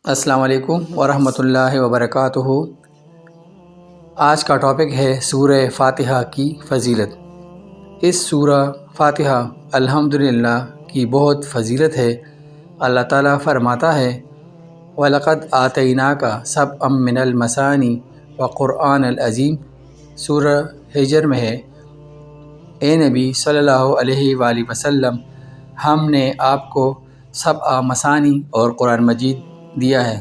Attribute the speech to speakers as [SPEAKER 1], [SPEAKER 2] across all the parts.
[SPEAKER 1] السلام علیکم ورحمۃ اللہ وبرکاتہ۔ آج کا ٹاپک ہے سورہ فاتحہ کی فضیلت۔ اس سورہ فاتحہ الحمدللہ کی بہت فضیلت ہے۔ اللہ تعالیٰ فرماتا ہے وَلَقَدْ آتَيْنَاكَ سَبْعًا مِّنَ الْمَثَانِي وَقُرْآنَ الْعَظِيمِ، سورہ ہجر میں ہے۔ اے نبی صلی اللہ علیہ وآلہ وسلم، ہم نے آپ کو سبع مثانی اور قرآن مجید دیا ہے۔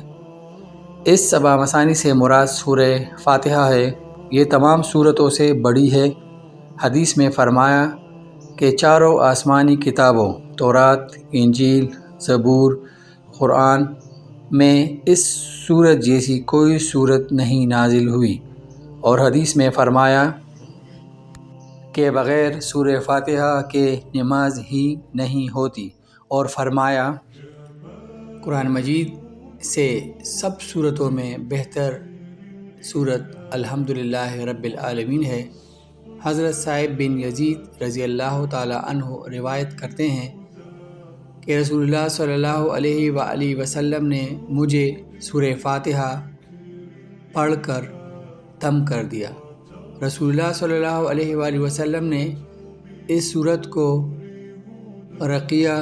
[SPEAKER 1] اس سبع مثانی سے مراد سورہ فاتحہ ہے۔ یہ تمام سورتوں سے بڑی ہے۔ حدیث میں فرمایا کہ چاروں آسمانی کتابوں تورات، انجیل، زبور، قرآن میں اس سورت جیسی کوئی سورت نہیں نازل ہوئی، اور حدیث میں فرمایا کہ بغیر سورہ فاتحہ کے نماز ہی نہیں ہوتی، اور فرمایا قرآن مجید سے سب سورتوں میں بہتر سورت الحمدللہ رب العالمین ہے۔ حضرت صاحب بن یزید رضی اللہ تعالی عنہ روایت کرتے ہیں کہ رسول اللہ صلی اللہ علیہ وآلہ وسلم نے مجھے سورہ فاتحہ پڑھ کر دم کر دیا۔ رسول اللہ صلی اللہ علیہ وآلہ وسلم نے اس سورت کو رقیہ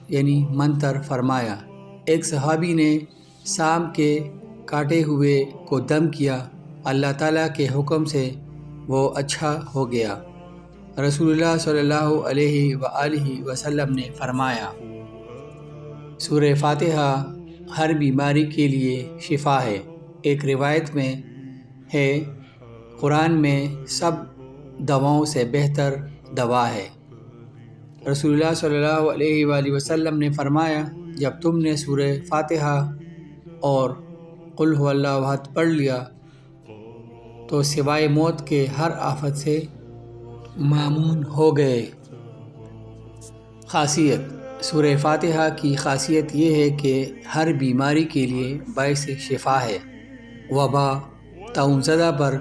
[SPEAKER 1] یعنی منتر فرمایا۔ ایک صحابی نے سام کے کاٹے ہوئے کو دم کیا، اللہ تعالیٰ کے حکم سے وہ اچھا ہو گیا۔ رسول اللہ صلی اللہ علیہ وآلہ وسلم نے فرمایا سورہ فاتحہ ہر بیماری کے لیے شفا ہے۔ ایک روایت میں ہے قرآن میں سب دواؤں سے بہتر دوا ہے۔ رسول اللہ صلی اللہ علیہ وآلہ وسلم نے فرمایا جب تم نے سورہ فاتحہ اور قل هو اللہ احد پڑھ لیا تو سوائے موت کے ہر آفت سے مامون ہو گئے۔ خاصیت سورہ فاتحہ کی خاصیت یہ ہے کہ ہر بیماری کے لیے باعث شفا ہے۔ وبا طاعون زدہ پر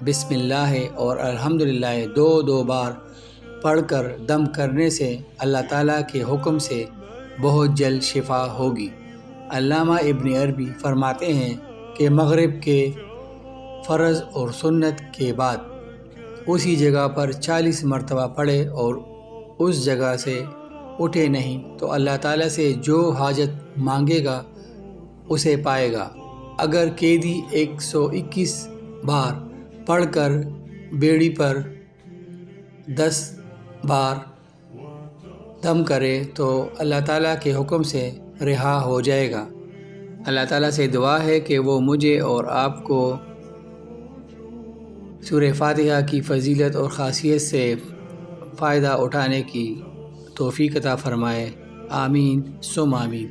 [SPEAKER 1] بسم اللہ اور الحمدللہ دو بار پڑھ کر دم کرنے سے اللہ تعالیٰ کے حکم سے بہت جلد شفا ہوگی۔ علامہ ابن عربی فرماتے ہیں کہ مغرب کے فرض اور سنت کے بعد اسی جگہ پر 40 مرتبہ پڑھے اور اس جگہ سے اٹھے نہیں تو اللہ تعالیٰ سے جو حاجت مانگے گا اسے پائے گا۔ اگر قیدی 121 بار پڑھ کر بیڑی پر 10 بار دم کرے تو اللہ تعالیٰ کے حکم سے رہا ہو جائے گا۔ اللہ تعالیٰ سے دعا ہے کہ وہ مجھے اور آپ کو سورہ فاتحہ کی فضیلت اور خاصیت سے فائدہ اٹھانے کی توفیق عطا فرمائے۔ آمین ثم آمین۔